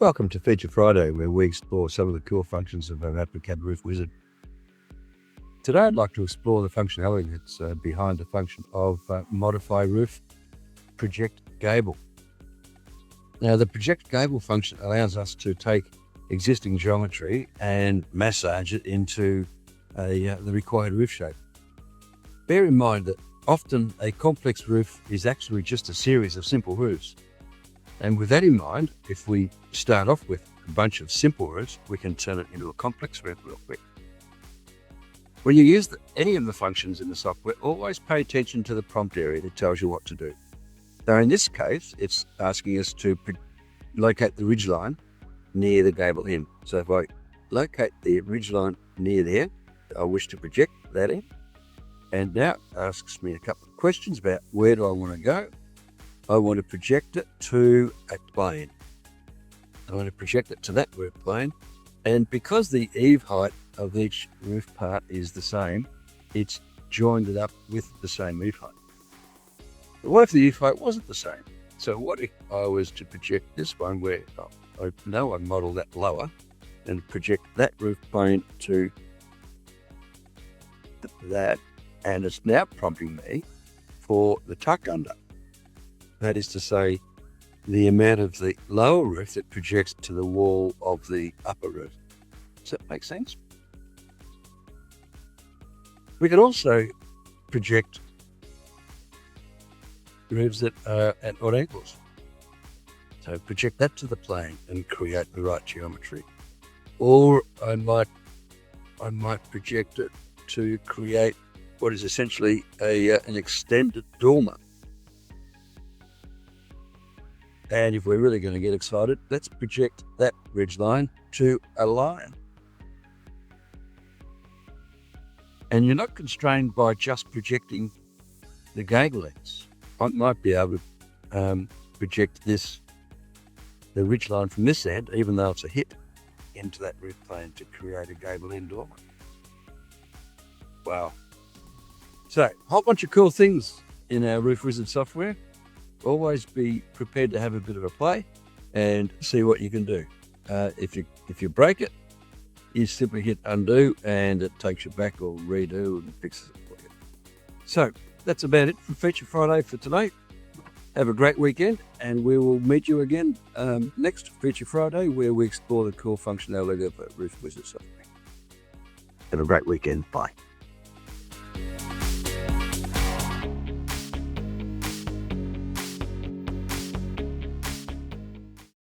Welcome to Feature Friday, where we explore some of the core functions of an AppliCad roof wizard. Today I'd like to explore the functionality that's behind the function of Modify Roof Project Gable. Now, the Project Gable function allows us to take existing geometry and massage it into the required roof shape. Bear in mind that often a complex roof is actually just a series of simple roofs. And with that in mind, if we start off with a bunch of simple roofs, we can turn it into a complex roof real quick. When you use any of the functions in the software, always pay attention to the prompt area that tells you what to do. So in this case, it's asking us to locate the ridgeline near the gable end. So if I locate the ridgeline near there, I wish to project that in. And now it asks me a couple of questions about where do I want to go. I want to project it to a plane. I want to project it to that roof plane. And because the eave height of each roof part is the same, it's joined it up with the same eave height. But what if the eave height wasn't the same? So what if I was to project this one where I know I model that lower and project that roof plane to that, and it's now prompting me for the tuck under. That is to say, the amount of the lower roof that projects to the wall of the upper roof. Does that make sense? We can also project roofs that are at odd angles. So project that to the plane and create the right geometry. Or I might project it to create what is essentially an extended dormer. And if we're really going to get excited, let's project that ridgeline to a line. And you're not constrained by just projecting the gable ends. I might be able to project the ridgeline from this end, even though it's a hit, into that roof plane to create a gable end dormer. Wow. So, a whole bunch of cool things in our Roof Wizard software. Always be prepared to have a bit of a play and see what you can do. If you break it, you simply hit undo and it takes you back or redo and fixes it for you. So that's about it for Feature Friday for today. Have a great weekend, and we will meet you again next Feature Friday, where we explore the core functionality of Roof Wizard software. Have a great weekend. Bye.